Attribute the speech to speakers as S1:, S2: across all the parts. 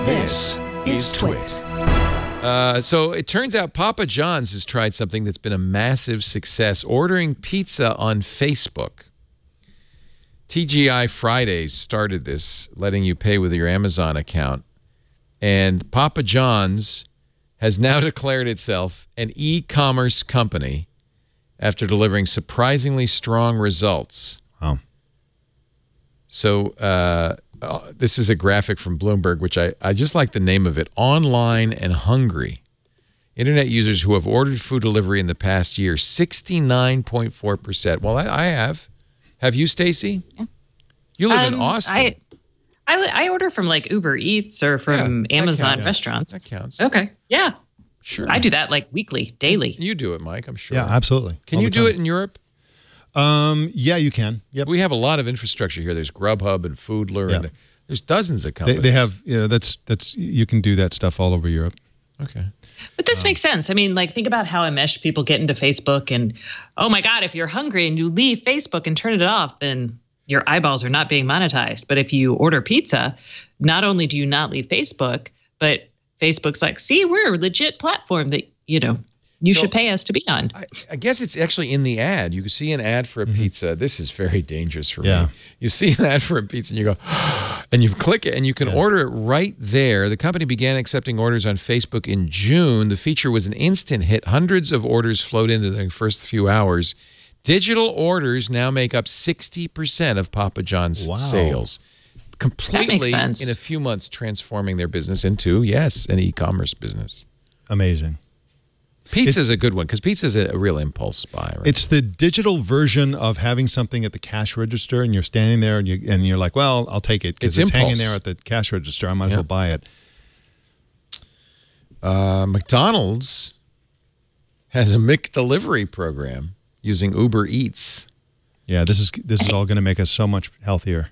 S1: This is TWiT.
S2: So it turns out Papa John's has tried something that's been a massive success, ordering pizza on Facebook. TGI Fridays started this, letting you pay with your Amazon account. And Papa John's has now declared itself an e-commerce company after delivering surprisingly strong results.
S3: Wow.
S2: So this is a graphic from Bloomberg, which I just like the name of it, Online and Hungry. Internet users who have ordered food delivery in the past year, 69.4%. Well, I have. Have you, Stacy?
S1: Yeah.
S2: You live in Austin.
S1: I order from like Uber Eats or from Amazon restaurants.
S2: That counts.
S1: Okay. Yeah.
S2: Sure.
S1: I do that like weekly, daily.
S2: You do it, Mike, I'm sure.
S3: Yeah, absolutely.
S2: Can you do it in Europe?
S3: Yeah, you can. Yep.
S2: We have a lot of infrastructure here. There's Grubhub and Foodler, and there's dozens of companies.
S3: They have, you can do that stuff all over Europe.
S2: Okay.
S1: But this makes sense. I mean, like, think about how enmeshed people get into Facebook and, oh my God, if you're hungry and you leave Facebook and turn it off, then your eyeballs are not being monetized. But if you order pizza, not only do you not leave Facebook, but Facebook's like, see, we're a legit platform that, you should pay us to be on.
S2: I guess it's actually in the ad. You can see an ad for a pizza. This is very dangerous for me. You see an ad for a pizza and you go, and you click it and you can order it right there. The company began accepting orders on Facebook in June. The feature was an instant hit. Hundreds of orders flowed into the first few hours. Digital orders now make up 60% of Papa John's sales. Completely, in a few months, transforming their business into, an e-commerce business.
S3: Amazing.
S2: Pizza is a good one because pizza is a real impulse buy. Right?
S3: It's the digital version of having something at the cash register, and you're standing there, and you're like, "Well, I'll take it because it's hanging there at the cash register. I might as well buy it."
S2: McDonald's has a McDelivery program using Uber Eats.
S3: Yeah, this is all going to make us so much healthier.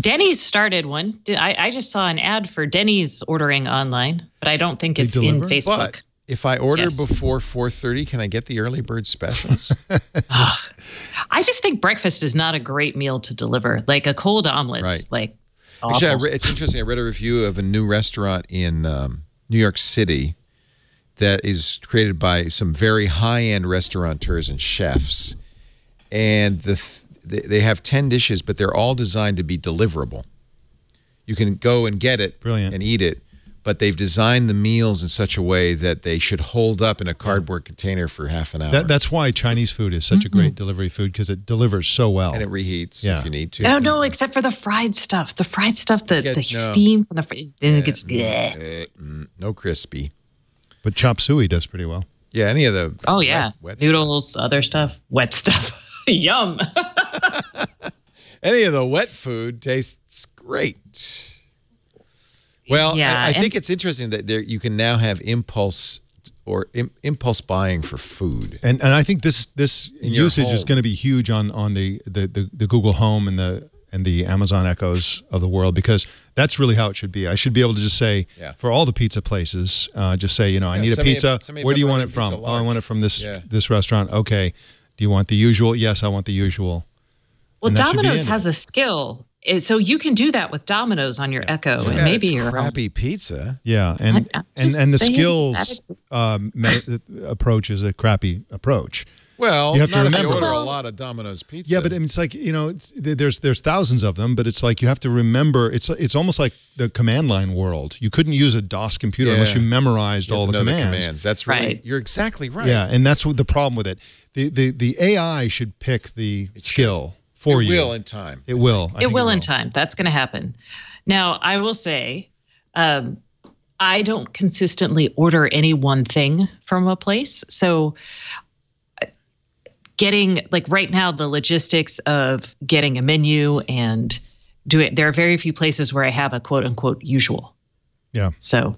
S1: Denny's started one. I just saw an ad for Denny's ordering online, but I don't think it's in Facebook.
S2: But if I order before 4:30, can I get the early bird specials?
S1: I just think breakfast is not a great meal to deliver. Like a cold omelet's like awful.
S2: Actually, it's interesting. I read a review of a new restaurant in New York City that is created by some very high-end restaurateurs and chefs. And they have 10 dishes, but they're all designed to be deliverable. You can go and get it and eat it. But they've designed the meals in such a way that they should hold up in a cardboard container for half an hour.
S3: That's why Chinese food is such a great delivery food, because it delivers so well.
S2: And it reheats if you need to.
S1: No, except for the fried stuff. The fried stuff, the steam from then it gets
S2: no crispy.
S3: But chop suey does pretty well.
S2: Yeah, any of the
S1: wet noodles, stuff. Other stuff, wet stuff. Yum.
S2: Any of the wet food tastes great. Well, I think it's interesting that you can now have impulse buying for food, and I think
S3: this usage is going to be huge on the Google Home and the Amazon Echoes of the world, because that's really how it should be. I should be able to just say for all the pizza places, just say I need a pizza. Where do you want it from? Oh, I want it from this restaurant. Okay. Do you want the usual? Yes, I want the usual.
S1: Well, Domino's has a skill. So you can do that with Domino's on your Echo, and maybe your
S2: crappy pizza.
S3: Yeah, and the skills approach is a crappy approach.
S2: Well, you have to remember if you order a lot of Domino's pizza.
S3: Yeah, but it's like there's thousands of them, but it's like you have to remember. It's almost like the command line world. You couldn't use a DOS computer unless you memorized all the commands.
S2: That's right. You're exactly right.
S3: Yeah, and that's what the problem with it. The AI should pick the skill. For you.
S2: It will in time.
S3: It will.
S1: It will in time. That's going to happen. Now, I will say, I don't consistently order any one thing from a place. So getting, like right now, the logistics of getting a menu and there are very few places where I have a quote unquote usual.
S3: Yeah.
S1: So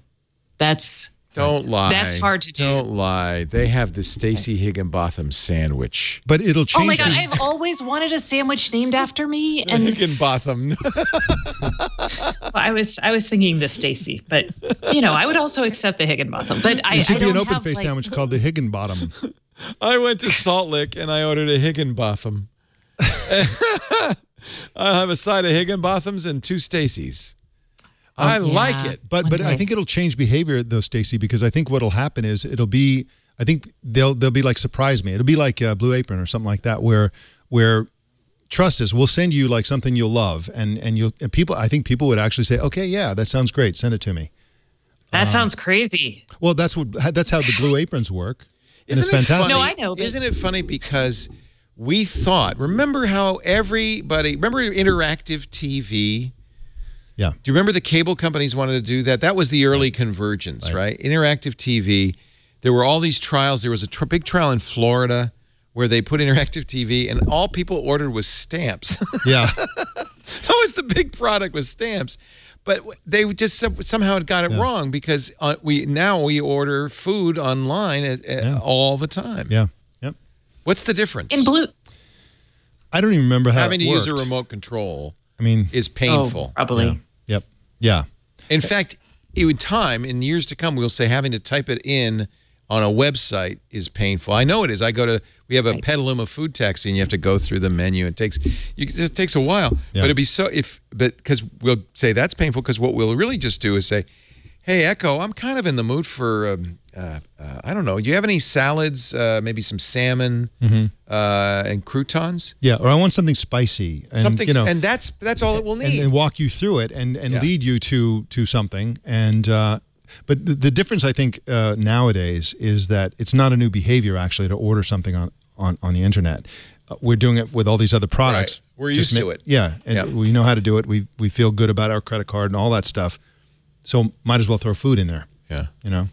S1: that's...
S2: Don't lie.
S1: That's hard to do.
S2: Don't lie. They have the Stacey Higginbotham sandwich.
S3: But it'll change.
S1: Oh my God, I've always wanted a sandwich named after me.
S2: And Higginbotham.
S1: Well, I was thinking the Stacey, but I would also accept the Higginbotham. But
S3: there should be an open face sandwich called the Higginbottom.
S2: I went to Salt Lick and I ordered a Higginbotham. I'll have a side of Higginbothams and 2 Stacy's. I like it.
S3: But I think it'll change behavior though, Stacey, because I think what'll happen is I think they'll be like surprise me. It'll be like Blue Apron or something like that, where trust us, we'll send you like something you'll love, and I think people would actually say, okay, yeah, that sounds great, send it to me.
S1: That sounds crazy.
S3: Well, that's how the Blue Aprons work. And it's
S2: Funny?
S3: fantastic.
S1: No, I know.
S2: Isn't it funny because we thought, remember interactive TV?
S3: Yeah.
S2: Do you remember the cable companies wanted to do that? That was the early convergence, right? Interactive TV. There were all these trials. There was a big trial in Florida where they put interactive TV, and all people ordered was stamps.
S3: Yeah.
S2: That was the big product, was stamps. But they just somehow got it wrong, because we order food online all the time.
S3: Yeah. Yep.
S2: What's the difference?
S1: In Blue,
S3: I don't even remember how
S2: having
S3: it
S2: to
S3: worked.
S2: use a remote control.
S3: I mean,
S2: is painful.
S1: Oh, probably.
S3: Yeah. Yep. Yeah.
S2: In fact, in years to come, we'll say having to type it in on a website is painful. I know it is. We have a Petaluma food taxi, and you have to go through the menu. It takes a while.
S3: Yeah.
S2: But it'd be because we'll say that's painful, because what we'll really just do is say, hey, Echo, I'm kind of in the mood for, I don't know, do you have any salads, maybe some salmon and croutons?
S3: Yeah, or I want something spicy. And,
S2: and that's all it will need.
S3: And walk you through it and lead you to something. And but the difference, I think, nowadays is that it's not a new behavior, actually, to order something on the internet. We're doing it with all these other products.
S2: Right. We're used to it.
S3: Yeah, and we know how to do it. We feel good about our credit card and all that stuff. So might as well throw food in there.
S2: Yeah.
S3: You know?